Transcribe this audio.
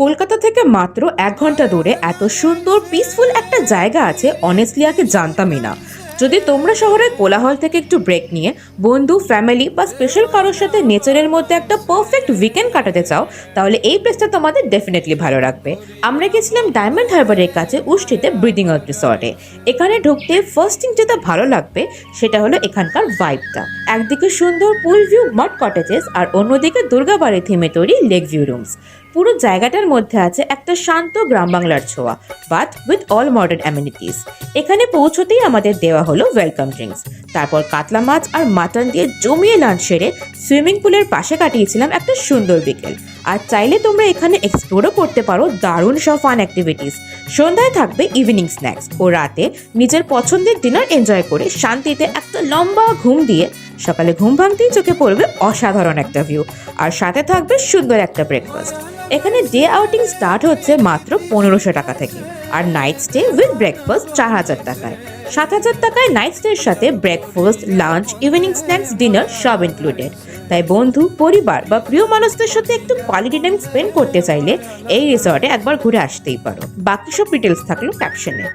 কলকাতা থেকে মাত্র 1 ঘন্টা দূরে এত সুন্দর পিসফুল একটা জায়গা আছে, অনেস্টলি আগে জানতামই না। যদি তোমরা শহরের কোলাহল থেকে একটু ব্রেক নিয়ে বন্ধু, ফ্যামিলি বা স্পেশাল কারোর সাথে নেচারের মধ্যে একটা পারফেক্ট উইকেন্ড কাটাতে চাও, তাহলে এই প্লেসটা তোমাদের ডেফিনেটলি ভালো লাগবে। আমরা গেছিলাম ডায়মন্ড হারবারের কাছে উষ্ঠিতে ব্রিদিং আউট রিসর্টে। এখানে ঢুকতে ফার্স্ট থিং যেটা ভালো লাগবে সেটা হলো এখানকার ভাইবটা। একদিকে সুন্দর পুল ভিউ মাড কটেজেস আর অন্যদিকে দুর্গাবাড়ি থিমে তৈরি লেক ভিউ রুমস। পুরো জায়গাটার মধ্যে আছে একটা শান্ত গ্রাম বাংলার ছোঁয়া, but with all modern amenities. এখানে পৌঁছতেই আমাদের দেওয়া হলো ওয়েলকাম ড্রিঙ্কস। তারপর কাতলা মাছ আর মাটন দিয়ে জমিয়ে লাঞ্চ সেরে সুইমিং পুলের পাশে কাটিয়েছিলাম একটা সুন্দর বিকেল। আর চাইলে তোমরা এখানে এক্সপ্লোরও করতে পারো দারুণ সব ফান অ্যাক্টিভিটিস। সন্ধ্যায় থাকবে ইভিনিং স্ন্যাক্স ও রাতে নিজের পছন্দের ডিনার এনজয় করে শান্তিতে একটা লম্বা ঘুম দিয়ে সকালে ঘুম ভাঙতেই চোখে পড়বে অসাধারণ একটা ভিউ, আর সাথে থাকবে সুন্দর একটা ব্রেকফাস্ট। এখানে ডে আউটিং স্টার্ট হচ্ছে মাত্র 1500 টাকা থেকে, আর নাইট স্টে উইথ ব্রেকফাস্ট 4000 টাকায়। 7000 টাকায় নাইট স্টের সাথে breakfast, lunch, evening snacks, dinner সব ইনক্লুডেড। তাই বন্ধু, পরিবার বা প্রিয় মানুষদের সাথে একটু কোয়ালিটি টাইম স্পেন্ড করতে চাইলে এই রিসর্টে একবার ঘুরে আসতেই পারো। বাকি সব ডিটেলস থাকলো ক্যাপশনে।